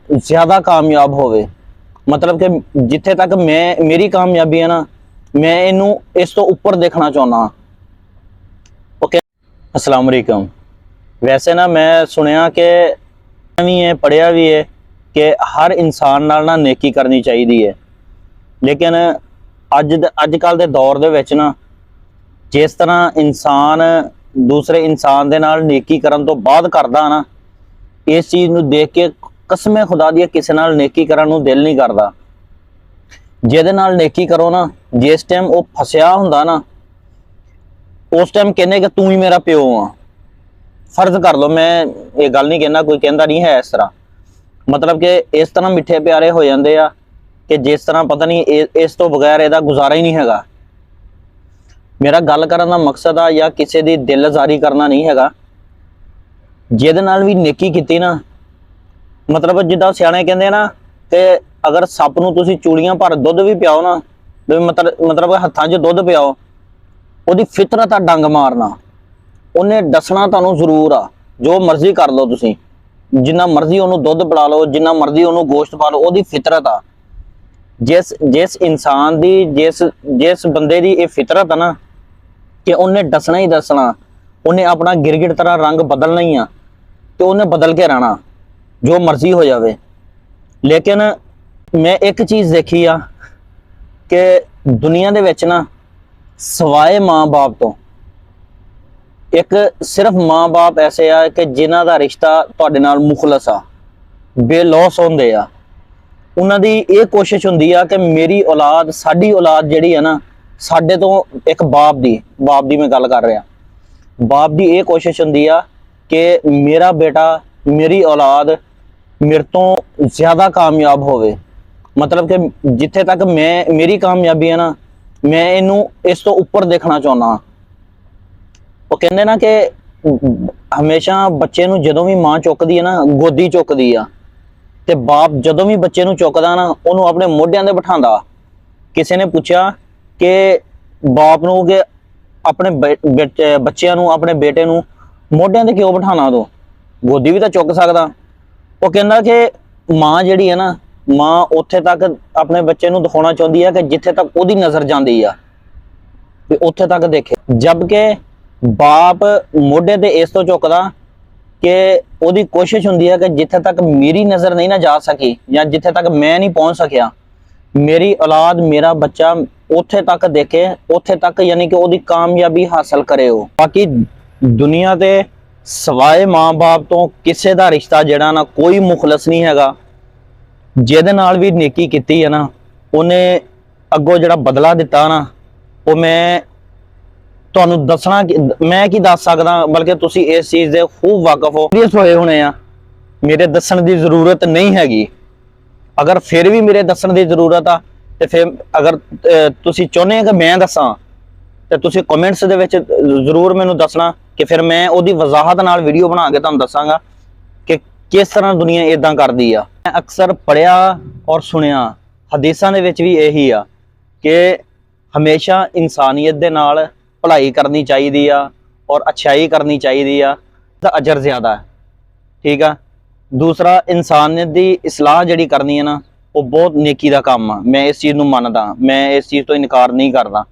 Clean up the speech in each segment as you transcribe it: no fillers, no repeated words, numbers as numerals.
ज्यादा कामयाब होवे। मतलब कि जिथे तक मैं मेरी कामयाबी है ना, मैं इनू इस तो उपर देखना चाहना। ओके, अस्सलाम वालेकुम। वैसे ना मैं सुनिया कि भी है, पढ़िया भी है कि हर इंसान नाल ना नेकी करनी चाहिए है। लेकिन अज कल के दौर दे विच ना, जिस तरह इंसान दूसरे इंसान दे नाल नेकी करन तो बाद करदा ना, इस चीज़ नूं देख के कसमें खुदा दी किसी नाल नेकी करन नूं दिल नहीं करदा। जिहदे नाल नेकी करो ना, जिस टाइम वो फसिया हुंदा ना, उस टाइम कहने कि तू ही मेरा प्यो आ। फर्ज कर लो, मैं ये गल नहीं कहना, कोई कहता नहीं है इस तरह, मतलब कि इस तरह मिठे प्यारे हो जाते आ कि जिस तरह पता नहीं इस तो बगैर ਇਹਦਾ गुजारा ही नहीं हैगा। मेरा गल करन दा मकसद आ या किसी दी दिलजारी करना नहीं हैगा। जिहदे नाल भी नेकी कीती ना, मतलब जिद्दां सियाणे कहंदे ना कि अगर सप नूं तुसीं चूड़ियां भर दुध भी पियाओ ना, मतलब हत्थां 'च दुध पियाओ, ਉਹਦੀ ਫਿਤਰਤ ਆ ਡੰਗ ਮਾਰਨਾ। ਉਹਨੇ ਦੱਸਣਾ ਤੁਹਾਨੂੰ ਜ਼ਰੂਰ ਆ। ਜੋ ਮਰਜ਼ੀ ਕਰ ਲਓ ਤੁਸੀਂ, ਜਿੰਨਾ ਮਰਜ਼ੀ ਉਹਨੂੰ ਦੁੱਧ ਪਿਲਾ ਲਓ, ਜਿੰਨਾ ਮਰਜ਼ੀ ਉਹਨੂੰ ਗੋਸ਼ਤ ਪਾ ਲਓ, ਉਹਦੀ ਫਿਤਰਤ ਆ। ਜਿਸ ਇਨਸਾਨ ਦੀ ਜਿਸ ਬੰਦੇ ਦੀ ਇਹ ਫਿਤਰਤ ਆ ਨਾ ਕਿ ਉਹਨੇ ਦੱਸਣਾ ਹੀ ਦੱਸਣਾ, ਉਹਨੇ ਆਪਣਾ ਗਿਰਗਿਟ ਤਰ੍ਹਾਂ ਰੰਗ ਬਦਲਣਾ ਹੀ ਆ ਤੇ ਉਹਨੇ ਬਦਲ ਕੇ ਰਹਿਣਾ, ਜੋ ਮਰਜ਼ੀ ਹੋ ਜਾਵੇ। ਲੇਕਿਨ ਮੈਂ ਇੱਕ ਚੀਜ਼ ਦੇਖੀ ਆ ਕਿ ਦੁਨੀਆ ਦੇ ਵਿੱਚ ਨਾ, ਸਵਾਏ ਮਾਂ ਬਾਪ ਤੋਂ एक सिर्फ माँ बाप ऐसे आ कि जिन्हां दा रिश्ता तुहाडे नाल मुखलस आ, बेलौस होंदे आ। उन्हां दी ये कोशिश हुंदी आ कि मेरी औलाद, साडी औलाद जिहड़ी है ना, साडे तो एक बाप दी मैं गल कर रहा, बाप दी ये कोशिश हुंदी आ कि मेरा बेटा, मेरी औलाद मेरे तो ज़्यादा कामयाब होवे। मतलब कि जिथे तक मेरी कामयाबी है ना, मैं इनू इस तो उपर देखना चाहना। वो कहते ना कि हमेशा बच्चे नूं जदों भी मां चुकदी है ना, गोदी चुकदी आ, ते बाप जदों भी बच्चे नूं चुकदा ना, उहनूं अपने मोढियां ते बिठांदा। किसी ने पूछा कि बाप नूं कि अपने बच्चों नूं, अपने बेटे नूं मोढियां ते क्यों बिठाना, तो गोदी भी तो चुक सकदा। वो कहंदा कि मां जिहड़ी है ना, मां उत्थे तक अपने बच्चे नूं दिखाउणा चाहुंदी है कि जिथे तक उहदी नज़र जांदी आ, भी उत्थे तक देखे। जबकि बाप मोढे ते इस तो चुकदा कि उहदी कोशिश हुंदी है कि जिथे तक मेरी नज़र नहीं ना जा सकी, या जिथे तक मैं नहीं पहुंच सकिया, मेरी औलाद, मेरा बच्चा उत्थे तक देखे, उत्थे तक यानी कि उहदी कामयाबी हासिल करे। हो बाकी दुनिया ते सवाए माँ बाप तो किसी दा रिश्ता जिहड़ा ना, कोई मुखलस नहीं हैगा। जिहदे नाल भी नेकी कीती है ना, उहने अगों जिहड़ा बदला दिता ना, वो मैं ਤੁਹਾਨੂੰ ਦੱਸਣਾ, मैं की दस सकदा, बल्कि तुसी इस चीज़ दे खूब वाकफ हो, सीरियस होए होने आ। मेरे दस्सण दी जरूरत नहीं हैगी। अगर फिर भी मेरे दस्सण दी जरूरत आ, ते फिर अगर तुसी चाहुंदे कि मैं दस्सां, ते तुसी कमेंट्स दे विच जरूर मैनूं दसना कि फिर मैं उहदी वजाहत नाल वीडियो बना के तुहानूं दस्सांगा कि किस तरह दुनिया इदां करदी आ। मैं अक्सर पढ़िया और सुनिया, हदीसां दे विच भी यही आ कि हमेशा इंसानियत दे नाल भलाई करनी चाहिए आ और अच्छाई करनी चाहिए आ, तो अजर ज़्यादा है। ठीक है। दूसरा, इंसानियत की इसलाह जिहड़ी करनी है ना, वो बहुत नेकी का काम आ। मैं इस चीज़ नूं मनदा, मैं इस चीज़ तो इनकार नहीं करता।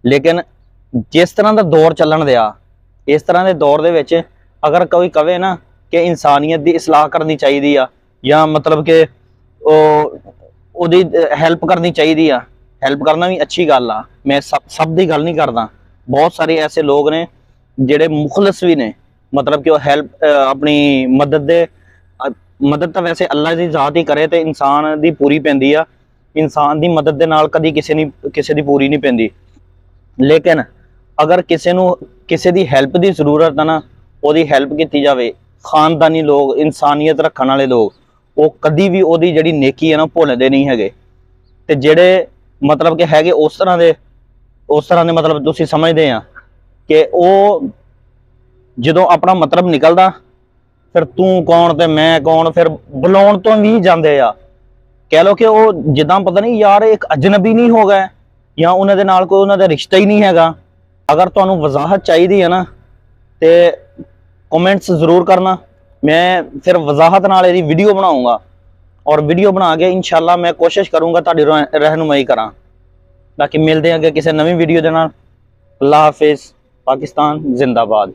लेकिन जिस तरह का दौर चलन दिया, इस तरह के दौर दे विच अगर कोई कहे ना कि इंसानियत की इसलाह करनी चाहिए आ, या मतलब कि उहदी हैल्प करनी चाहिए आ, हैल्प करना भी अच्छी गल आ, मैं सब की गल नहीं करता। बहुत सारे ऐसे लोग ने जिहड़े मुखलस भी ने, मतलब कि वो हैल्प अपनी मदद तो वैसे अल्लाह की ज़ात ही करे तो इंसान दी पूरी पैंदी आ। इंसान की मदद दे नाल कदी किसी दी पूरी नहीं पैंदी। लेकिन अगर किसी दी हैल्प की जरूरत है ना, उहदी हैल्प की जाए। खानदानी लोग, इंसानियत रखने वाले लोग, वो कदी भी उहदी जिहड़ी नेकी है ना, भुलदे नहीं हैगे। ते जिहड़े मतलब कि हैगे उस तरह ने मतलब तुसीं समझदे आ कि वो जदों अपना मतलब निकलदा, फिर तू कौन ते मैं कौन, फिर बुलाउण तो भी जांदे आ। कह लो कि वो जिद्दां पता नहीं यार एक अजनबी नहीं हो गए, या उन्हां दे नाल कोई उन्हां दा रिश्ता ही नहीं हैगा। अगर तुहानूं वजाहत चाहिदी है ना, तो कमेंट्स जरूर करना, मैं फिर वजाहत नाल इहदी वीडियो बनाऊंगा। ਔਰ ਵੀਡੀਓ ਬਣਾ ਕੇ ਇਨਸ਼ਾਅੱਲਾ ਮੈਂ ਕੋਸ਼ਿਸ਼ ਕਰੂੰਗਾ ਤੁਹਾਡੀ ਰਹਿਨੁਮਾਈ ਕਰਾਂ। ਬਾਕੀ ਮਿਲਦੇ ਹਾਂ ਅੱਗੇ ਕਿਸੇ ਨਵੀਂ ਵੀਡੀਓ ਦੇ ਨਾਲ। ਅੱਲਾਹ ਹਾਫਿਜ਼। ਪਾਕਿਸਤਾਨ ਜ਼ਿੰਦਾਬਾਦ।